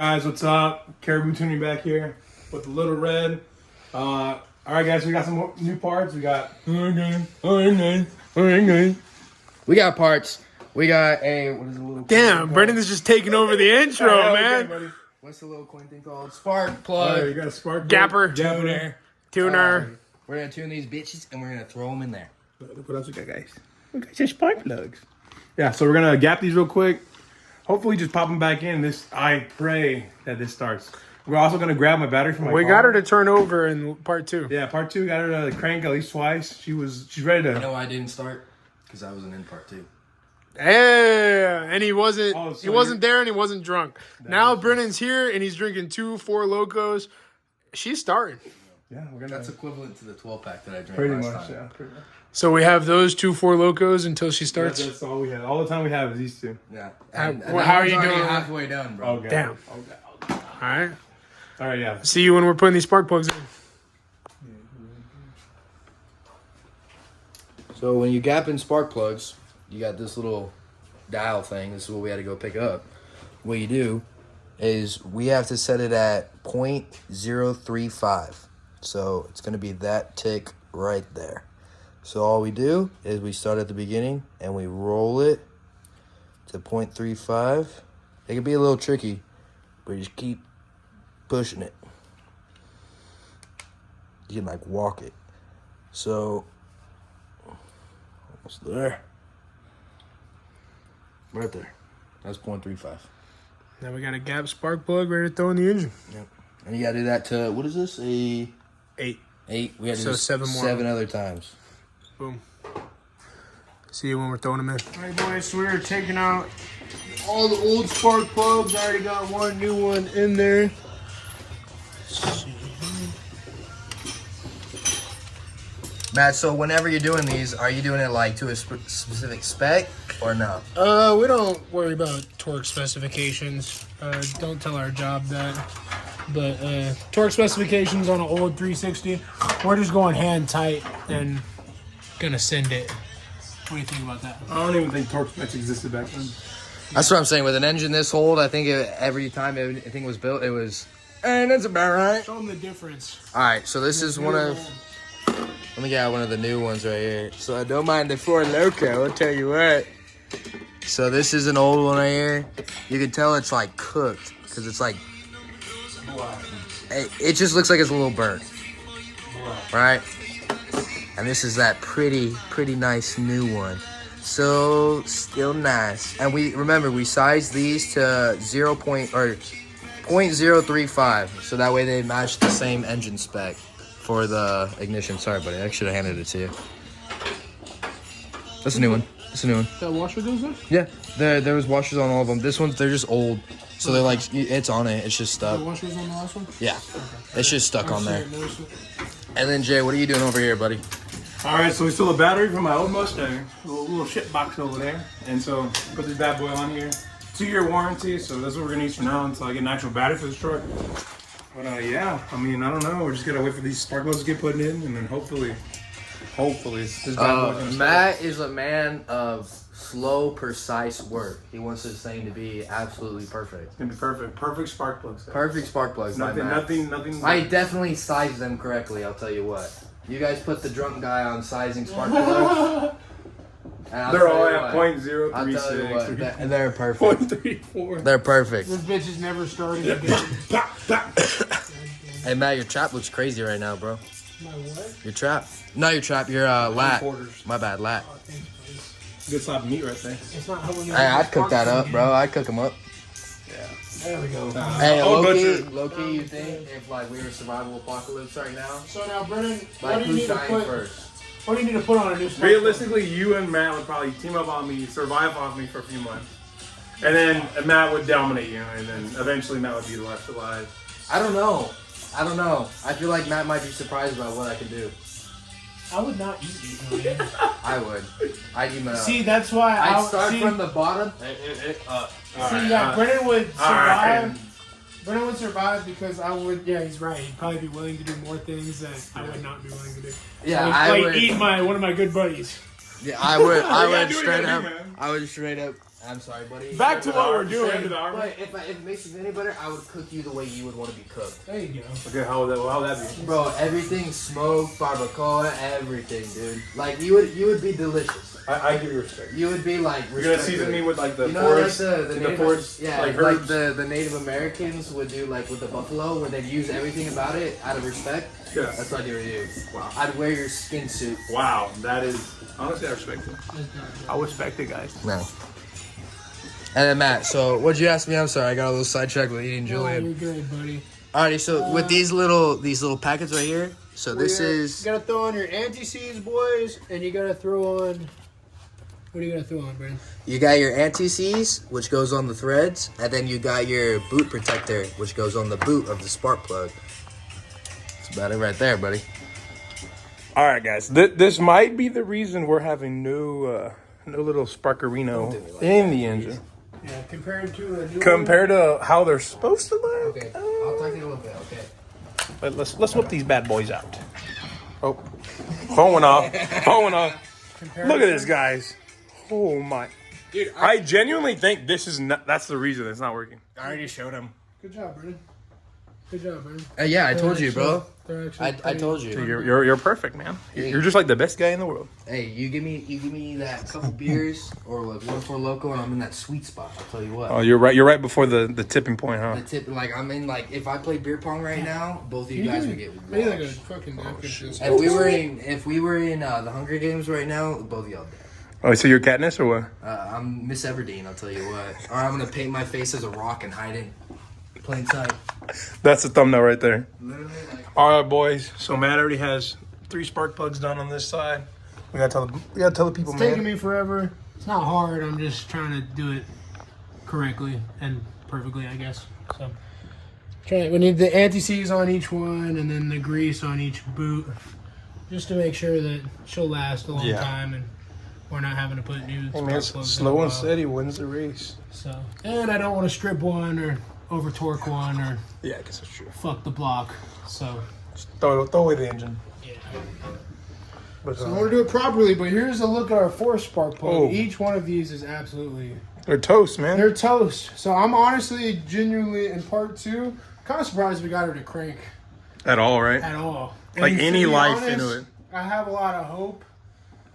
Guys, what's up? Caribou Tuning back here with the Little Red. All right, guys, we got some more new parts. We got We got parts. We got a what is the little Damn, Brendan is just taking over the intro, man. buddy. what's the little coin thing called? Spark All plug. right, you got a spark Gapper. Tuner. Tuner. We're gonna tune these bitches and we're gonna throw them in there. Look what else we got, guys. We got some spark plugs. Yeah, so we're gonna gap these real quick. Hopefully, just pop them back in. I pray that this starts. We're also gonna grab my battery from my We car. got her to turn over in part 2. Yeah, part 2. Got her to crank at least twice. She's ready to. You know why I didn't start? Because I wasn't in part 2. Yeah, and he wasn't. Oh, so he wasn't there, and he wasn't drunk. Now Brendan's here, and he's drinking 2 4 Locos. She's starting. Yeah, we're gonna. That's equivalent to the 12-pack that I drank pretty last much. time. Yeah, pretty much. So we have those 2 4 Locos until she starts. That's all we have. All the time we have is these two. Yeah. How- And how that are one's you already doing? halfway done, bro. Okay. Damn. Okay. All right. All right. Yeah. See you when we're putting these spark plugs in. So when you gap in spark plugs, you got this little dial thing. This is what we had to go pick up. What you do is we have to set it at 0.035. So it's going to be that tick right there. So all we do is we start at the beginning and we roll it to 0.35. It can be a little tricky, but you just keep pushing it. You can like walk it. So almost there. Right there. That's 0.35. Now we got a gap spark plug ready to throw in the engine. Yep. And you gotta do that to what is this? 8. 8. We had to So do 7 more. 7 other times. Boom. See you when we're throwing them in. All right, boys. So we're taking out all the old spark plugs. I already got one new one in there. Let's see. Matt, so whenever you're doing these, are you doing it like to a specific spec or no? We don't worry about torque specifications. Don't tell our job that. But torque specifications on an old 360, we're just going hand tight and gonna send it. What do you think about that? I don't even think torque specs existed back then. That's what I'm saying. With an engine this old, I think every time anything was built, it was, that's about right. Show them the difference. All right, so this is one of, let me get out one of the new ones right here. So I don't mind the 4 Loco, I'll tell you what. So this is an old one right here. You can tell it's like cooked because it's like, it just looks like it's a little burnt, right? And this is that pretty nice new one. So still nice. And we sized these to 0.035, so that way they match the same engine spec for the ignition. Sorry, buddy, I should have handed it to you. That's a new one. That washer goes in? Yeah, there was washers on all of them. This one's they're just old, so they're like it's on it. It's just stuck. The washer's on the last one? Yeah, it's just stuck on there. And then Jay, what are you doing over here, buddy? All right, so we stole a battery from my old Mustang, a little shit box over there, and so put this bad boy on here. 2-year warranty, so that's what we're gonna use for now until I get an actual battery for this truck. But yeah, I mean, I don't know. We're just gonna wait for these spark plugs to get put in, and then hopefully, this bad boy's gonna start. Matt is a man of slow, precise work. He wants this thing to be absolutely perfect. It's gonna be perfect. Perfect spark plugs. Perfect spark plugs. by Matt. Nothing. I definitely sized them correctly. I'll tell you what. You guys put the drunk guy on sizing spark plugs. They're all at I'll tell you what, 0.036. they're perfect. 0.34. They're perfect. This bitch is never starting again. Hey Matt, your trap looks crazy right now, bro. My what? Your trap? No, your trap. Your lat. Quarters. My bad, lat. Good slab of meat right there. It's not how we Hey, I'd cook that up, bro. I'd cook them up. There we go. Hey, Oh, low key, you think if like we were survival apocalypse right now, So now, Brennan, what like do you who's need to dying put? first? What do you need to put on a new spark? Realistically, you and Matt would probably team up on me, survive off me for a few months. And then Matt would dominate you, and then eventually Matt would be left alive. I don't know. I feel like Matt might be surprised about what I can do. I would not eat you, man. I would. I'd eat my. See, that's why I'd start from the bottom. Brennan would Alright. survive. Brennan would survive because I would. Yeah, he's right. He'd probably be willing to do more things that I would not be willing to do. Yeah, like, I would. eat one of my good buddies. Yeah, I would. I Yeah, would do what you straight gotta up. do, man. I would straight up I'm sorry, buddy. Back to what we're doing. But if it makes you any better, I would cook you the way you would want to be cooked. There you go. Okay, how would that be? Bro, everything smoked, barbacoa, everything, dude. Like you would be delicious. I give you respect. You would be like. You're gonna season me with like the you know, forest, like the the Native, forest, yeah, like like herbs. the Native Americans would do, like with the buffalo, where they'd use everything about it out of respect. Yeah. That's what I do with you. Wow. I'd wear your skin suit. Wow, that is honestly I respect it. I respect it, guys. No. And then Matt, so what'd you ask me? I'm sorry, I got a little sidetracked with eating Oh, Julian. you're good, buddy. Alrighty, so with these little packets right here, so this is. You gotta throw on your anti-seize, boys, and you gotta throw on. What are you gonna throw on, Brandon? You got your anti-seize, which goes on the threads, and then you got your boot protector, which goes on the boot of the spark plug. That's about it right there, buddy. All right, guys. This might be the reason we're having no little sparkerino in the engine Yeah, compared to a new compared to how they're supposed to look. Okay, I'll talk to you in a little bit, okay? But let's whip these bad boys out. Oh, phone went off. Phone went off. Look at this, guys. Oh my. Dude, I genuinely think this is not. That's the reason it's not working. I already showed him. Good job, Brandon. Good job, Brandon. Yeah, I told you, bro. They're actually I told you. You're perfect, man. You're just like the best guy in the world. Hey, you give me that couple beers or like 1-4 Loco, and I'm in that sweet spot. I'll tell you what. Oh, you're right. You're right before the tipping point, huh? The tip, like I'm in, like if I play beer pong right now, both of you guys would get Maybe like a washed. fucking napkin. Just- If we were in the Hunger Games right now, both of y'all dead. Oh, so you're Katniss or what? I'm Miss Everdeen, I'll tell you what. Or I'm gonna paint my face as a rock and hide in plain sight. That's the thumbnail right there. Literally, like. All right, boys. So Matt already has 3 spark plugs done on this side. We gotta tell the people, It's man. taking me forever. It's not hard. I'm just trying to do it correctly and perfectly, I guess. So, we need the anti-seize on each one, and then the grease on each boot, just to make sure that she'll last a long Yeah. time, and we're not having to put new. Hey, man, spark plugs in slow a and while. steady wins the race. So, and I don't want to strip one or over torque one or Yeah, I guess that's true. fuck the block. So, Just throw away the engine. yeah. But, So I want to do it properly, but here's a look at our 4 spark plug. Oh. Each one of these is absolutely. they're toast, man. They're toast. So I'm honestly, genuinely, in part 2, kind of surprised we got her to crank At all, right? at all. Like And to any be life into it. I have a lot of hope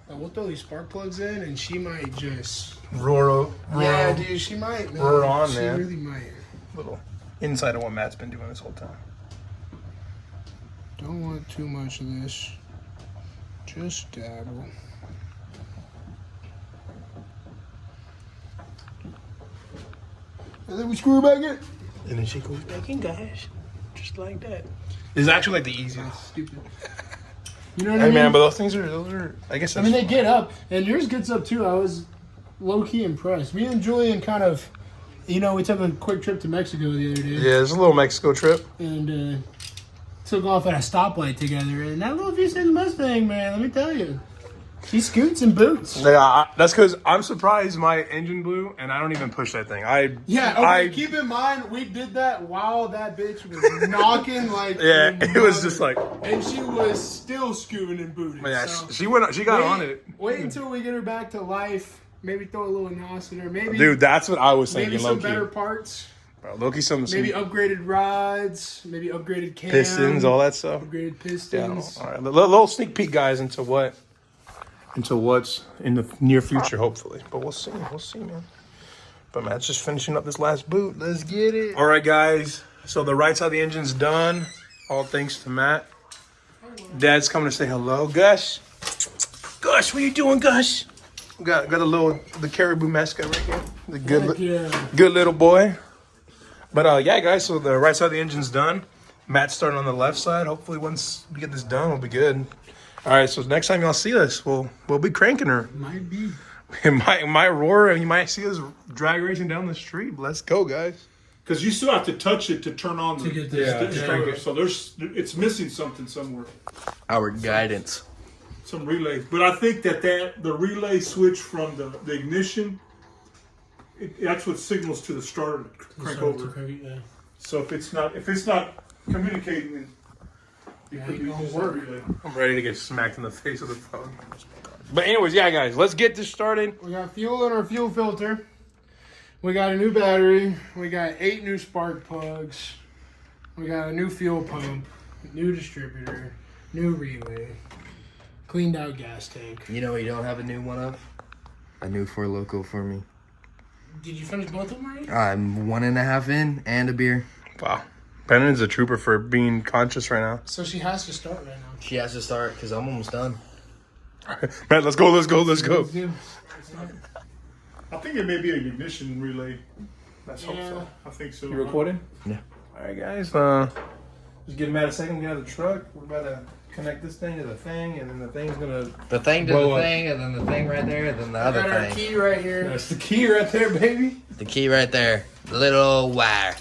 that we'll throw these spark plugs in, and she might just. Roar, Yeah, dude, she might. Man. Roar on, she man. really might. Little insight of what Matt's been doing this whole time. Don't want too much of this. Just dabble. And then we screw it back in. And then she goes back in, guys. Just like that. This is actually like the easiest. Stupid. You know what I Hey, mean? man, but those are, I guess I that's mean, they get up, and yours gets up too. I was low key impressed. Me and Julian kind of, we took a quick trip to Mexico the other day, Yeah, it's a little Mexico trip. and took off at a stoplight together. And that little V6 Mustang, man, let me tell you, she scoots and boots. Yeah, that's because I'm surprised my engine blew, and I don't even push that thing. Keep in mind, we did that while that bitch was knocking like. Yeah, her it was mother. just like, And she was still scooting and booting. yeah, so she got on it. Wait until we get her back to life. Maybe throw a little NOS in her. Maybe. Dude, that's what I was Maybe thinking, some low better key. parts. Bro, low key, some Maybe upgraded rods. Maybe upgraded cam. pistons, all that stuff. Upgraded Yeah, pistons. all right. Little sneak peek, guys, into what's in the near future, hopefully. But we'll see, man. But Matt's just finishing up this last boot. Let's get it. All right, guys. So the right side of the engine's done. All thanks to Matt. Dad's coming to say hello, Gus. Gus, what you doing, Gus? Got the caribou mascot right here. The Heck yeah. good little boy. But yeah, guys. So the right side of the engine's done. Matt's starting on the left side. Hopefully, once we get this done, we'll be good. All right. So next time y'all see us, we'll be cranking her. Might be. It might roar, and you might see us drag racing down the street. Let's go, guys. Because you still have to touch it to turn on the get this. starter. So it's missing something somewhere, Our guidance. some relays. But I think that the relay switch from the ignition, that's what signals to the starter to crank over. Yeah. So if it's not communicating, then it could be ain't gonna just work. that relay. I'm ready to get smacked in the face with the phone. But anyways, yeah, guys, let's get this started. We got fuel in our fuel filter. We got a new battery. We got 8 new spark plugs. We got a new fuel pump, new distributor, new relay, cleaned out gas tank. You know what you don't have a new one of? A new Four Loco for me. Did you finish both of them already? I'm 1.5 in and a beer. Wow. Brandon's a trooper for being conscious right now. So she has to start right now. She has to start because I'm almost done. Matt, let's go. I think it may be an ignition relay. Let's hope so. I think so. You recording? Yeah. All right, guys. Just give Matt a second. Get out of the truck. We're about to connect this thing to the thing, and then the thing's gonna. The thing to blow the up. thing, and then the thing right there, and then the We other got our thing. key right here. That's the key right there, baby. The key right there. The little wire.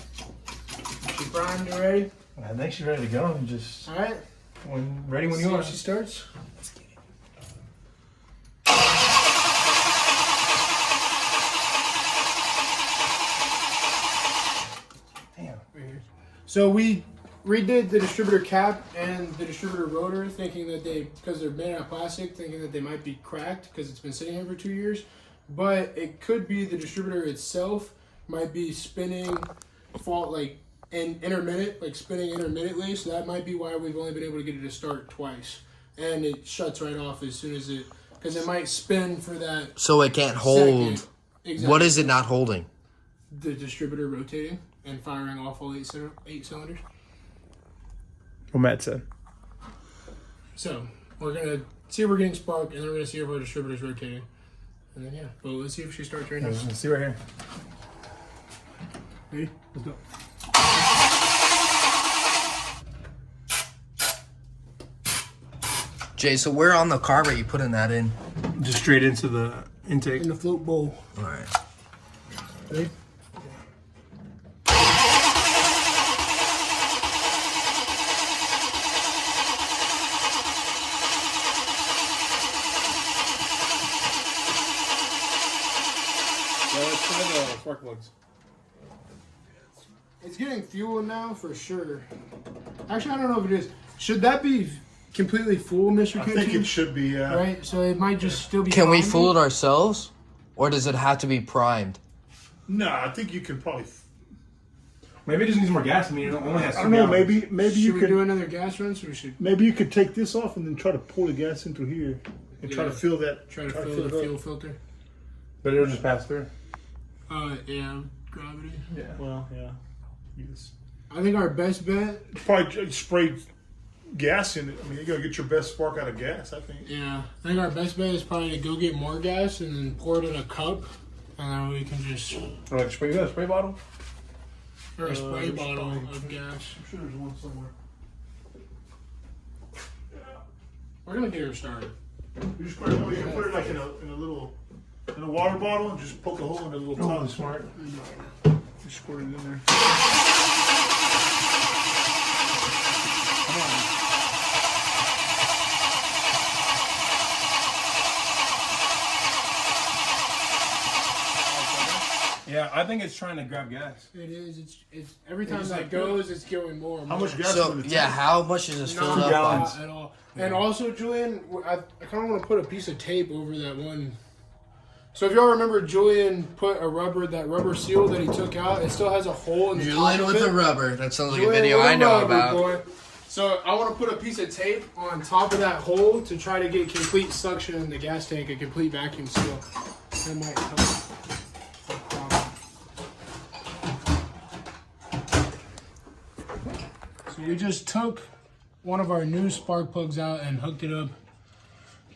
She primed and ready. I think she's ready to go. Just All right. ready when See you are. if she starts. Damn. So we redid the distributor cap and the distributor rotor, thinking that because they're made out of plastic, thinking that they might be cracked because it's been sitting here for 2 years. But it could be the distributor itself might be spinning intermittent, like spinning intermittently. So that might be why we've only been able to get it to start twice, and it shuts right off as soon as because it might spin for that. So it can't hold. Second. Exactly. What is it not holding? The distributor rotating and firing off all 8 cylinders. What Matt said. So we're gonna see if we're getting spark, and then we're gonna see if our distributor's rotating, and then but let's see if she starts right now. Let's see right here. Ready? Let's go. Jay, so where on the carb are you putting that in? Just straight into the intake. In the float bowl. All right. Ready? Let's try the spark plugs. It's getting fuel now for sure. Actually, I don't know if it is. Should that be completely full, Mr. I Kitchen? think it should be. Right, so it might just still be. Can we priming? fool it ourselves? Or does it have to be primed? No, I think you can probably. Maybe it just needs more gas. I mean, it only has I two don't know. gallons. Maybe Should you we could. do another gas run? So we should Maybe you could take this off and then try to pour the gas in through here and try to Yeah. fill that. try to fill it the up. fuel filter. But it'll just pass through. Yeah, gravity. Yeah. Well, yeah. Yes. I think our best bet. Probably spray gas in it. I mean, you gotta get your best spark out of gas. I think. Yeah, I think our best bet is probably to go get more gas and then pour it in a cup, and then we can just Or like spray, you got a spray bottle? or a spray there's bottle probably- of gas. I'm sure there's one somewhere. We're gonna get her started. You just put it. You can put it like in a water bottle and just poke a hole in the little top. smart. Just squirt it in there. Yeah, I think it's trying to grab gas. It is. It's every time just that like- goes, it's going more. And How more. much gas So, in the yeah, tank? how much is this filled Not up gallons. on? at all. And also, Julian, I kind of want to put a piece of tape over that one. So if y'all remember, Julian put that rubber seal that he took out. It still has a hole in the top Julian of with it. the rubber. That sounds like a Julian video with I a know rubber, about. boy. So I want to put a piece of tape on top of that hole to try to get complete suction in the gas tank, a complete vacuum seal. That might help. No problem. So we just took one of our new spark plugs out and hooked it up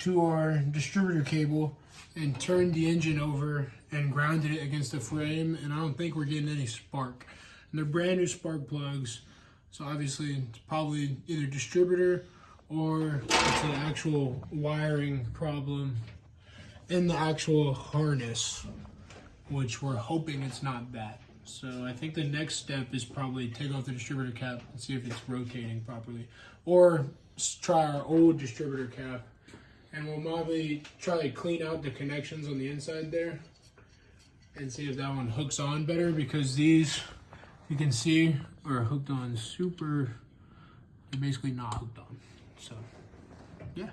to our distributor cable and turned the engine over and grounded it against the frame, and I don't think we're getting any spark. And they're brand new spark plugs, so obviously it's probably either distributor or it's an actual wiring problem in the actual harness, which we're hoping it's not that. So I think the next step is probably take off the distributor cap and see if it's rotating properly, or try our old distributor cap. And we'll probably try to clean out the connections on the inside there and see if that one hooks on better, because these, you can see, are hooked on they're basically not hooked on. So, yeah.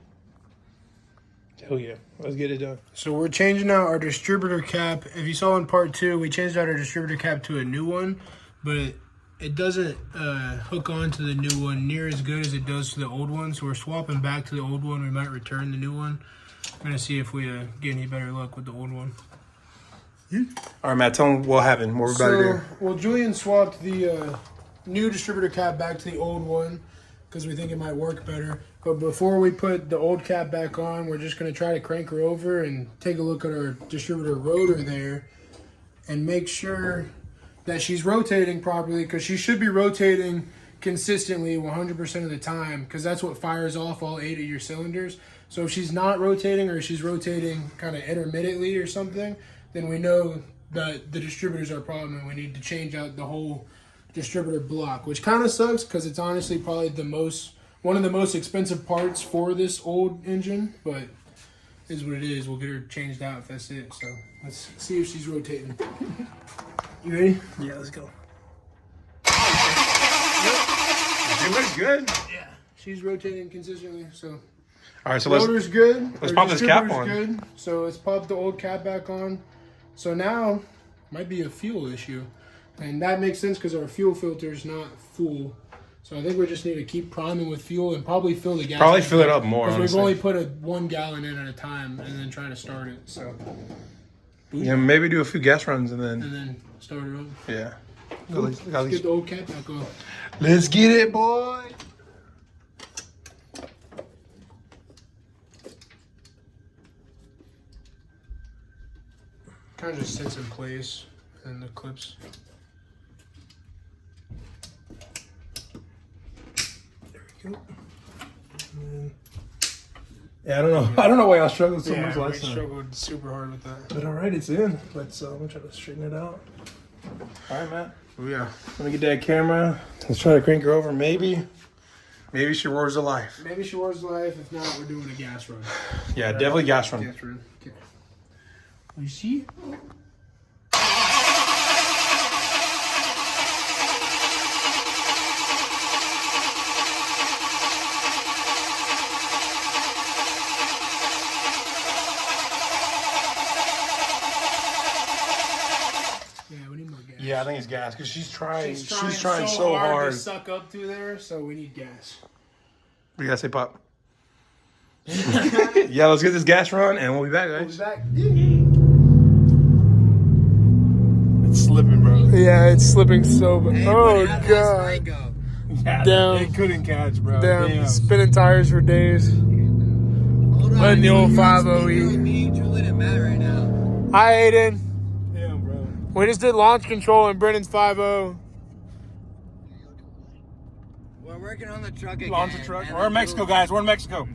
Hell yeah. Let's get it done. So we're changing out our distributor cap. If you saw in part 2, we changed out our distributor cap to a new one, but it doesn't hook on to the new one near as good as it does to the old one. So we're swapping back to the old one. We might return the new one. I'm going to see if we get any better luck with the old one. All right, Matt, tell them what happened. What we're about to do. Well, Julian swapped the new distributor cap back to the old one because we think it might work better. But before we put the old cap back on, we're just going to try to crank her over and take a look at our distributor rotor there and make sure that she's rotating properly, because she should be rotating consistently 100% of the time, because that's what fires off all 8 of your cylinders. So if she's not rotating, or she's rotating kind of intermittently or something, then we know that the distributor's our problem and we need to change out the whole distributor block, which kind of sucks because it's honestly probably one of the most expensive parts for this old engine, but is what it is. We'll get her changed out if that's it. So let's see if she's rotating. You ready? Yeah, let's go. It looks good. Yeah. She's rotating consistently, so All right, so rotor's good. let's Our pop this cap distributor's on. Good. So let's pop the old cap back on. So now might be a fuel issue, and that makes sense because our fuel filter is not full. So I think we just need to keep priming with fuel and probably fill the gas. Probably fill it up more. Because we've honestly. only put a 1 gallon in at a time and then try to start it. So Yeah, maybe do a few gas runs and then start it up. yeah. Let's get the old cap back on. Let's get it, boy. Kind of just sits in place and the clips. There we go. Yeah, I don't know. I don't know why I struggled so much we last time. struggled super hard with that. But all right, it's in. Let's I'm gonna try to straighten it out. All right, Matt. Oh yeah. Let me get that camera. Let's try to crank her over. Maybe she roars to life. Maybe she roars life. If not, we're doing a gas run. Yeah, definitely gas run. Gas run. Okay. You see? Yeah, we need more gas. Yeah, I think it's gas because she's trying so so hard. to suck up through there, so we need gas. What do you gotta say, Pop? Yeah, let's get this gas run and we'll be back, guys. Back. It's slipping, bro. Yeah, it's slipping so bad. Oh god. Yeah, Damn. it couldn't catch, bro. Damn, spinning tires for days. Letting the old 5.0 Me, Julian, and Matt right now. Hi, Aiden. Damn, bro. We just did launch control in Brennan's 5.0. We're working on the truck again. Launch the truck. and We're in the Mexico, guys. We're in Mexico.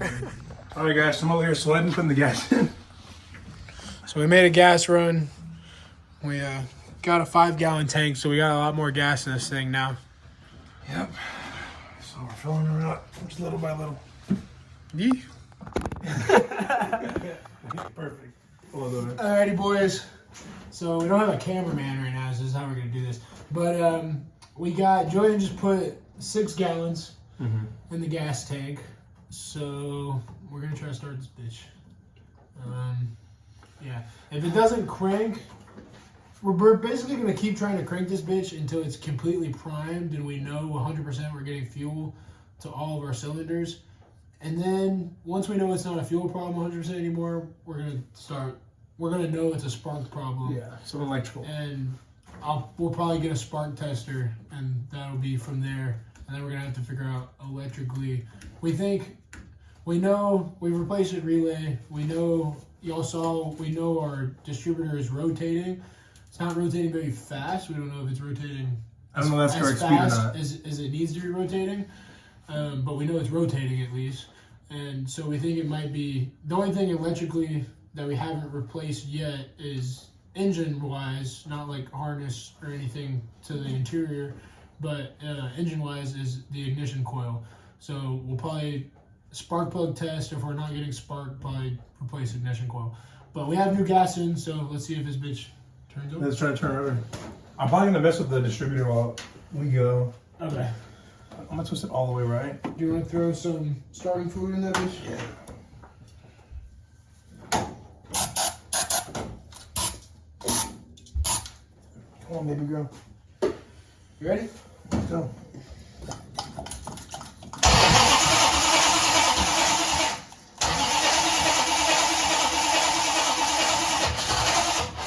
All right, guys. I'm over here sweating, putting the gas in. So we made a gas run. We got a 5-gallon tank, so we got a lot more gas in this thing now. Yep. So we're filling her up just little by little. Yeah. Perfect. Hold on. Alrighty, boys. So we don't have a cameraman right now, so this is how we're gonna do this. But we got Julian just put 6 gallons in the gas tank. So we're gonna try to start this bitch. Yeah. If it doesn't crank, we're basically gonna keep trying to crank this bitch until it's completely primed and we know 100% we're getting fuel to all of our cylinders. And then once we know it's not a fuel problem 100% anymore, we're gonna know it's a spark problem. Yeah, some electrical. And we'll probably get a spark tester, and that'll be from there. And then we're gonna have to figure out electrically. We know we've replaced the relay. We know we know our distributor is rotating. It's not rotating very fast. We don't know if it's rotating I don't know if that's correct as speed or fast not. as it needs to be rotating. But we know it's rotating at least. And so we think it might be, the only thing electrically that we haven't replaced yet is engine-wise, not like harness or anything to the interior, but engine-wise is the ignition coil. So we'll probably spark plug test. If we're not getting spark, probably replace ignition coil. But we have new gas in, so let's see if this bitch turns over. Let's try to turn over. I'm probably gonna mess with the distributor while we go. Okay. I'm gonna twist it all the way right. Do you want to throw some starting fluid in that bitch? Yeah. Come on, baby girl. You ready? Let's go.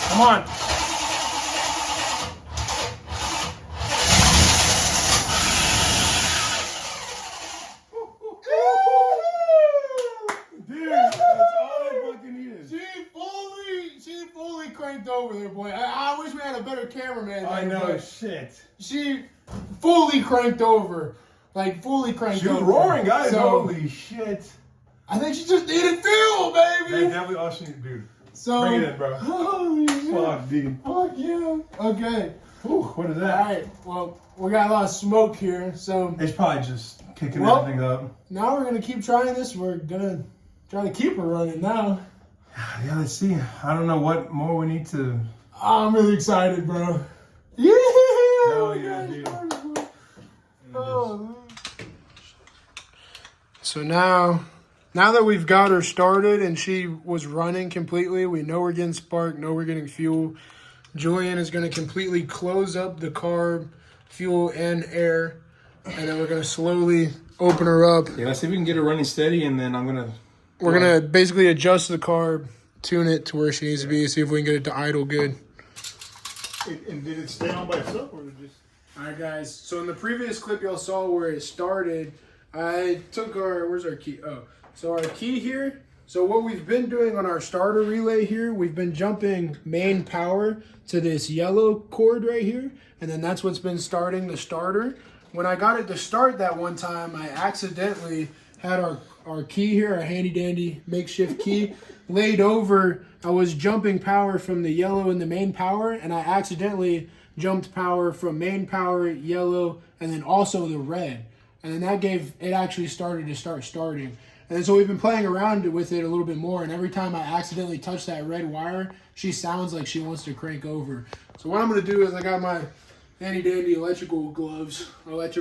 Come on. Dude, that's all I fucking needed. She fully cranked over there, boy. I wish we had a better cameraman. I there, know, but shit. She fully cranked over. Like, fully cranked She was over. roaring, guys. So, Holy shit. I think she just needed fuel, That's baby. definitely all she needed, dude. So, Bring it in, bro. Holy shit. Fuck, dude. Fuck yeah. Okay. Whew, what is All that? right. Well, we got a lot of smoke here. So, It's probably just kicking Well- everything up. now we're going to keep trying this. We're going to try to keep her running now. Yeah, let's see. I don't know what more we need to. I'm really excited, bro. Yeah. Hell yeah, dude. Oh. So now that we've got her started and she was running completely, we know we're getting spark, know we're getting fuel. Julian is going to completely close up the carb, fuel, and air, and then we're going to slowly open her up. Yeah, let's see if we can get her running steady, and then We're going to basically adjust the carb, tune it to where she needs to be, see if we can get it to idle good. And did it stay on by itself, or did it just? All right, guys. So in the previous clip, y'all saw where it started. I took where's our key? Oh, so our key here. So what we've been doing on our starter relay here, we've been jumping main power to this yellow cord right here. And then that's what's been starting the starter. When I got it to start that one time, I accidentally had our key here, our handy dandy makeshift key, laid over. I was jumping power from the yellow and the main power, and I accidentally jumped power from main power, yellow, and then also the red. And then that gave, it actually started to starting. And then so we've been playing around with it a little bit more, and every time I accidentally touch that red wire, she sounds like she wants to crank over. So what I'm going to do is I got my handy dandy electrical gloves, and I'm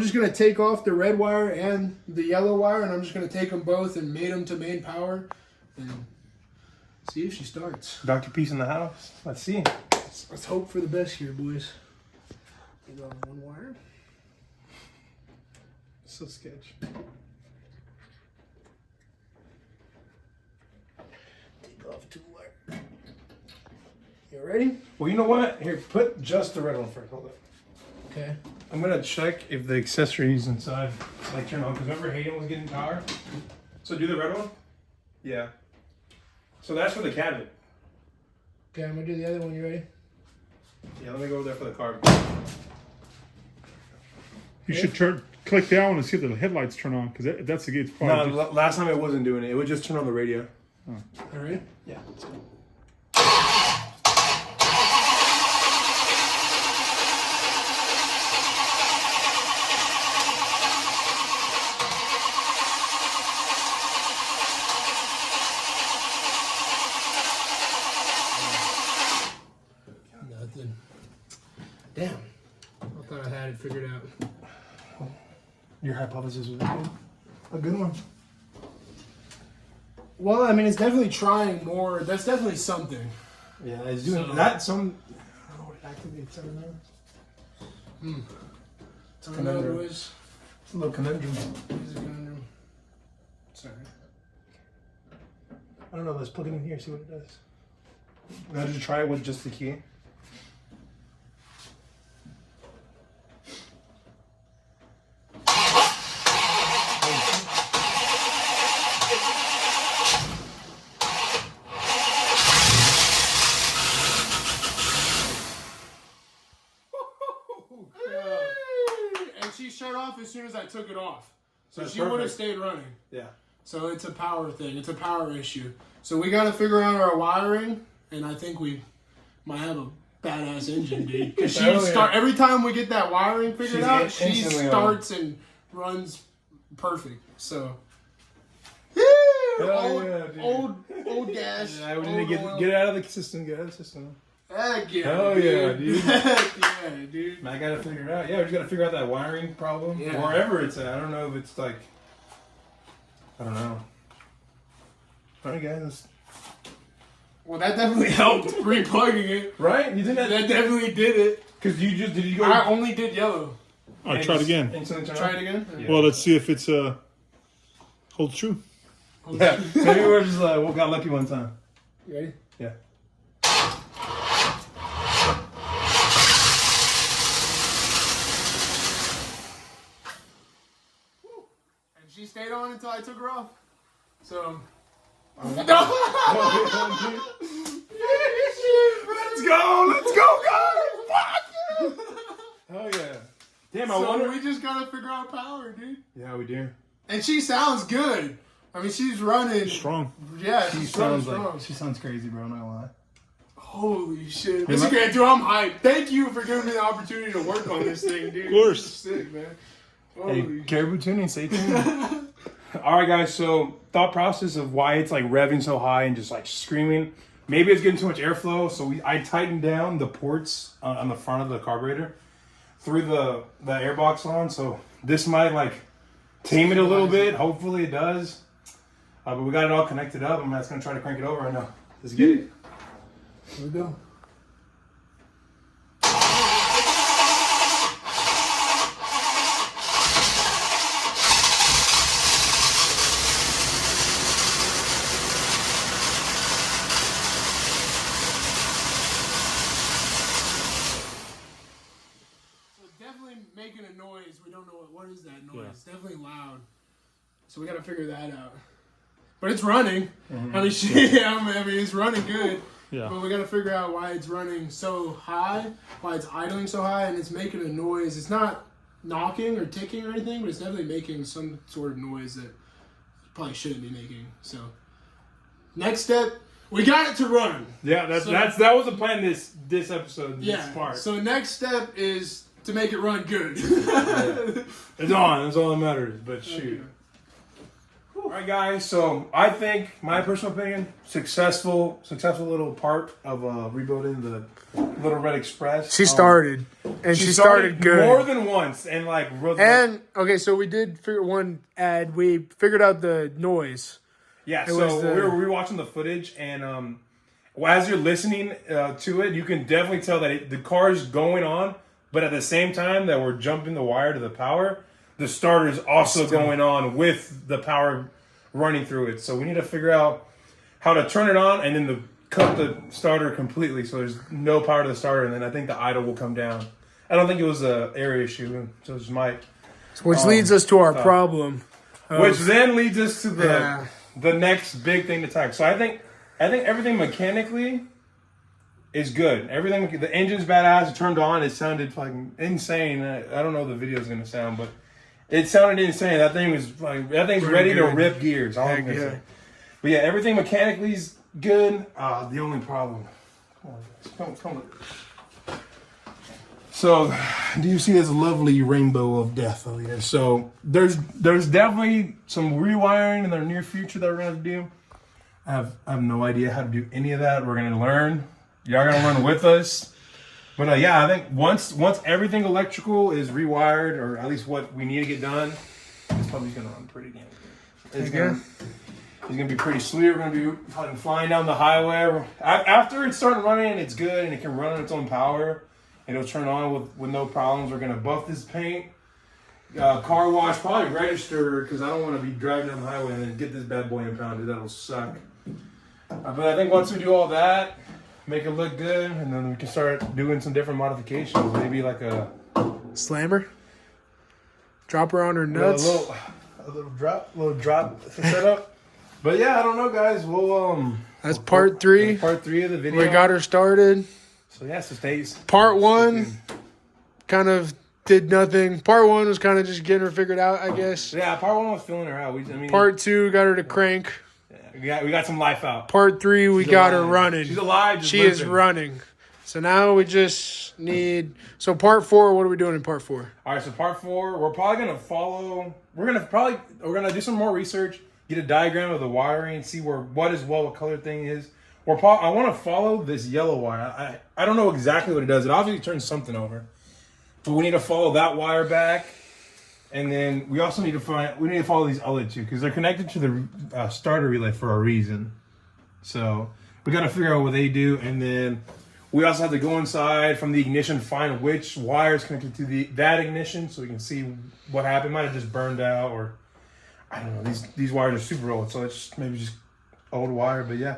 just going to take off the red wire and the yellow wire, and I'm just going to take them both and mate them to main power and see if she starts. Dr. Peace in the house. Let's see. Let's hope for the best here, boys. Go on one wire. So sketch. Take off two wire. You ready? Well, you know what? Here, put just the red one first. Hold up. Okay. I'm gonna check if the accessories inside like turn on. Because remember Hayden was getting power. So do the red one. Yeah. So that's for the cabinet. Okay, I'm gonna do the other one. You ready? Yeah, let me go over there for the carb. You should click that one and see if the headlights turn on, because that's the gate. It's probably No, last time it wasn't doing it. It would just turn on the radio. All right. Yeah. Let's go. Nothing. Damn. I thought I had it figured out. Your hypothesis was a good one. Well, I mean, it's definitely trying more. That's definitely something. Yeah, it's doing So- that. Some. I don't know what it activates. I don't know. I don't know, Conundrum. boys. It's a little conundrum. It's a conundrum. Sorry. I don't know. Let's plug it in here. See what it does. Now just try it with just the key. And she shut off as soon as I took it off. So That's she would have perfect. stayed running. Yeah. So it's a power thing. It's a power issue. So we got to figure out our wiring, and I think we might have a badass engine, dude. Because she Hell yeah. every time we get that wiring figured She's out, she instantly on. starts and runs perfect. So. Hell yeah, dude. Old gas. Yeah, we old need to oil. get it out of the system. Get out of the system. Heck yeah, Hell yeah, dude. Heck yeah, dude. I gotta figure it out. Yeah, we just gotta figure out that wiring problem. Yeah. Wherever it's at. I don't know if it's like. I don't know. Alright, guys. Well, that definitely helped replugging it. Right? You think that? That definitely did it. Because did you go? I only did yellow. All right, try it again. Try it again. Yeah. Well, let's see if it's holds true. Yeah. Maybe we're just we got lucky one time. You ready? Yeah. And she stayed on until I took her off. So. Let's go, guys! Hell yeah! Damn, I So wonder. we just gotta figure out power, dude. Yeah, we do. And she sounds good. I mean, she's running. Strong. Yeah, She she's running sounds strong. she sounds crazy, bro. Not gonna lie. Holy shit. This is great, dude. I'm hyped. Thank you for giving me the opportunity to work on this thing, dude. Of course. This is sick, man. Hey, Holy Caribou Tuning, stay tuned. All right, guys. So thought process of why it's like revving so high and just like screaming. Maybe it's getting too much airflow, so I tightened down the ports on the front of the carburetor, threw the airbox on. So this might like tame it a little bit. Hopefully it does. But we got it all connected up. I'm just gonna try to crank it over right now. Let's get it. Here we go. Definitely making a noise. We don't know what is that noise. Yeah. It's definitely loud. So we got to figure that out. But it's running. I mean, it's running good. Yeah. But we got to figure out why it's running so high, why it's idling so high, and it's making a noise. It's not knocking or ticking or anything, but it's definitely making some sort of noise that probably shouldn't be making. So next step, we got it to run. Yeah, that was the plan. This episode. Yeah. This part. So next step is to make it run good. It's on. That's all that matters. But shoot. All right, guys. So I think, my personal opinion, successful little part of rebuilding the Little Red Express. She started, and she started good. more than once, and like. And okay, so we did figure one ad. We figured out the noise. Yeah. It So was the- we were rewatching the footage, and as you're listening to it, you can definitely tell that the car is going on, but at the same time that we're jumping the wire to the power, the starter is also going on with the power running through it. So we need to figure out how to turn it on and then cut the starter completely so there's no power to the starter, and then I think the idle will come down. I don't think it was an air issue, so it just might. Which leads us to our problem. Which then leads us to Yeah. the next big thing to tackle. So I think everything mechanically is good. Everything, the engine's badass. It turned on. It sounded fucking insane. I don't know if the video's gonna sound, but it sounded insane. That thing's ready to good. rip gears. All I'm gonna yeah. say. But yeah, everything mechanically is good. The only problem. Come on, come on. So, do you see this lovely rainbow of death over here? So there's definitely some rewiring in the near future that we're gonna do. I have no idea how to do any of that. We're gonna learn. Y'all gonna learn with us. But yeah, I think once everything electrical is rewired, or at least what we need to get done, it's probably gonna run pretty damn good. It's gonna be pretty sweet. We're gonna be fucking flying down the highway. After it's starting running, it's good and it can run on its own power. It'll turn on with no problems. We're gonna buff this paint, car wash, probably register, because I don't want to be driving down the highway and then get this bad boy impounded. That'll suck. But I think once we do all that, make it look good, and then we can start doing some different modifications. Maybe like a Slammer. Drop her on her nuts. a little drop setup. But yeah, I don't know, guys. We'll That's part 3. Part 3 of the video. We got her started. So yeah, so stays. Part 1 kind of did nothing. Part 1 was kind of just getting her figured out, I guess. Yeah, part 1 was filling her out. Part 2 got her to crank. we got some life out. Part 3 we She's got alive. her running. She's alive. Just She is limping. running. So now we just need. So part 4. What are we doing in part 4? All right, so part 4, we're probably gonna follow. We're gonna do some more research, get a diagram of the wiring, see what color thing is. I want to follow this yellow wire. I don't know exactly what it does. It obviously turns something over, but we need to follow that wire back, and then we also need to follow these other two because they're connected to the starter relay for a reason. So we got to figure out what they do, and then we also have to go inside from the ignition, find which wire is connected to that ignition, so we can see what happened. Might have just burned out, or I don't know. These wires are super old, so it's maybe just old wire. But yeah,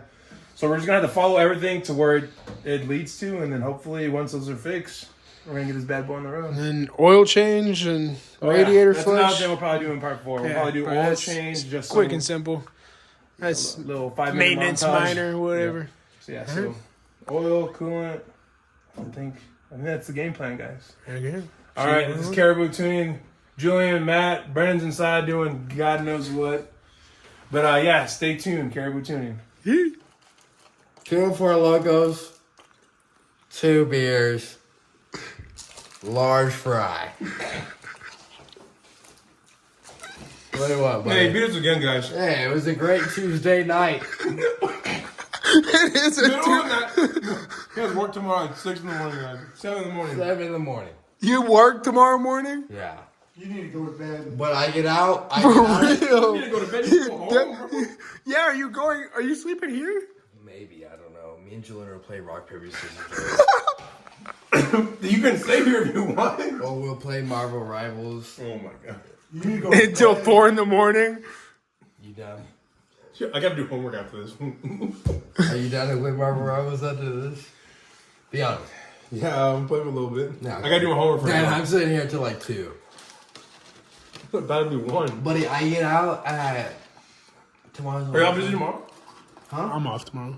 so we're just gonna have to follow everything to where it leads to, and then hopefully once those are fixed, we're gonna get this bad boy on the road. And oil change and radiator That's another flush. thing we'll probably do in part 4. We'll probably do oil that's change, just quick some and simple. That's little 5-minute maintenance montage. minor, whatever. So yeah, so oil, coolant. I think that's the game plan, guys. Okay. All right, this is Caribou Tuning. Julian, Matt, Brennan's inside doing God knows what. But yeah, stay tuned, Caribou Tuning. 204 locos, 2 beers, large fry. What do you want, buddy? Hey, beat us again, guys. Hey, it was a great Tuesday night. It's a He has work tomorrow at 6 in the morning, guys. 7 in the morning. 7 in the morning. You work tomorrow morning? Yeah. You need to go to bed. But I get out. For You real? need to go to bed. You go home, bro. Yeah, are you going? Are you sleeping here? Maybe, I don't know. Me and Julian will play rock, paper, scissors. You can stay here if you want. Or we'll play Marvel Rivals. Oh my god. You need to go to Until bed. 4 in the morning? You done? I gotta do homework after this. Are you down to play Marvel Rivals after this? Be honest. Yeah, I'm playing a little bit. No. I gotta do my homework for Man, now. I'm sitting here until like 2. That'd be 1. Buddy, I get out at tomorrow's. Are y'all busy tomorrow? I'm off tomorrow.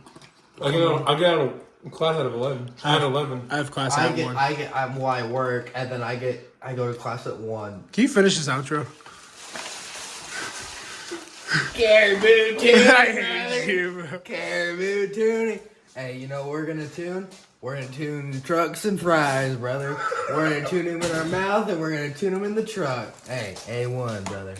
I get out of class at 11. At 11. I have class I at 1. I work, and then I go to class at 1. Can you finish this outro? Caribou tuning, I hate you, bro. Caribou tuning. Hey, you know what we're gonna tune? We're gonna tune trucks and fries, brother. We're gonna tune them in our mouth, and we're gonna tune them in the truck. Hey, A1, brother.